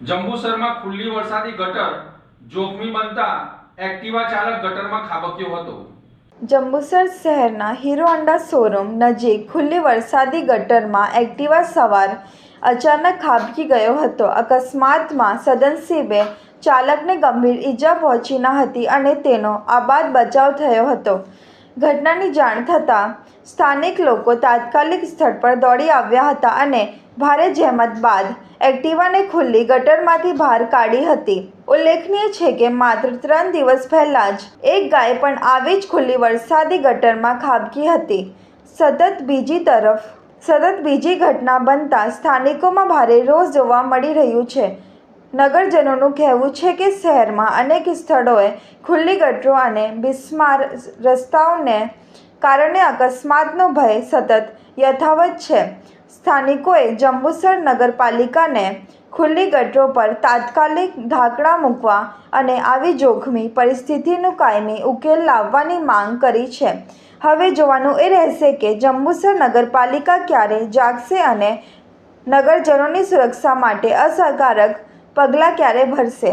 જંબુસરમાં ખુલ્લી વરસાદી ગટર જોખમી બનતા એક્ટિવા ચાલક ગટરમાં ખાબક્યો હતો। જંબુસર શહેરના હીરો હોન્ડા શોરૂમ નજીક ખુલ્લી વરસાદી ગટરમાં એક્ટિવા સવાર અચાનક ખાબકી ગયો હતો। અકસ્માતમાં સદનસીબે ચાલકને ગંભીર ઈજા પહોંચી ન હતી અને તેનો આબાદ બચાવ થયો હતો। ઘટનાની જાણ થતાં સ્થાનિક લોકો તાત્કાલિક સ્થળ પર દોડી આવ્યા હતા અને ભારે જહેમત બાદ એક્ટિવાને ખુલ્લી ગટરમાંથી બહાર કાઢી હતી। ઉલ્લેખનીય છે કે માત્ર 3 દિવસ પહેલાં જ એક ગાય પણ આવી જ ખુલ્લી વરસાદી ગટરમાં ખાબકી હતી। સતત બીજી ઘટના બનતા સ્થાનિકોમાં ભારે રોષ જોવા મળી રહ્યું છે। નગરજનોનું કહેવું છે કે શહેરમાં અનેક સ્થળોએ ખુલ્લી ગટરો અને બિસ્માર રસ્તાઓને કારણે અકસ્માતનો ભય સતત યથાવત છે। સ્થાનિકોએ જંબુસર નગરપાલિકાને ખુલ્લી ગટરો પર તાત્કાલિક ઢાંકણા મૂકવા અને આવી જોખમી પરિસ્થિતિનો કાયમી ઉકેલ લાવવાની માંગ કરી છે। હવે જોવાનું એ રહેશે કે જંબુસર નગરપાલિકા ક્યારે જાગશે અને નગરજનોની સુરક્ષા માટે અસરકારક પગલાં ક્યારે ભરશે।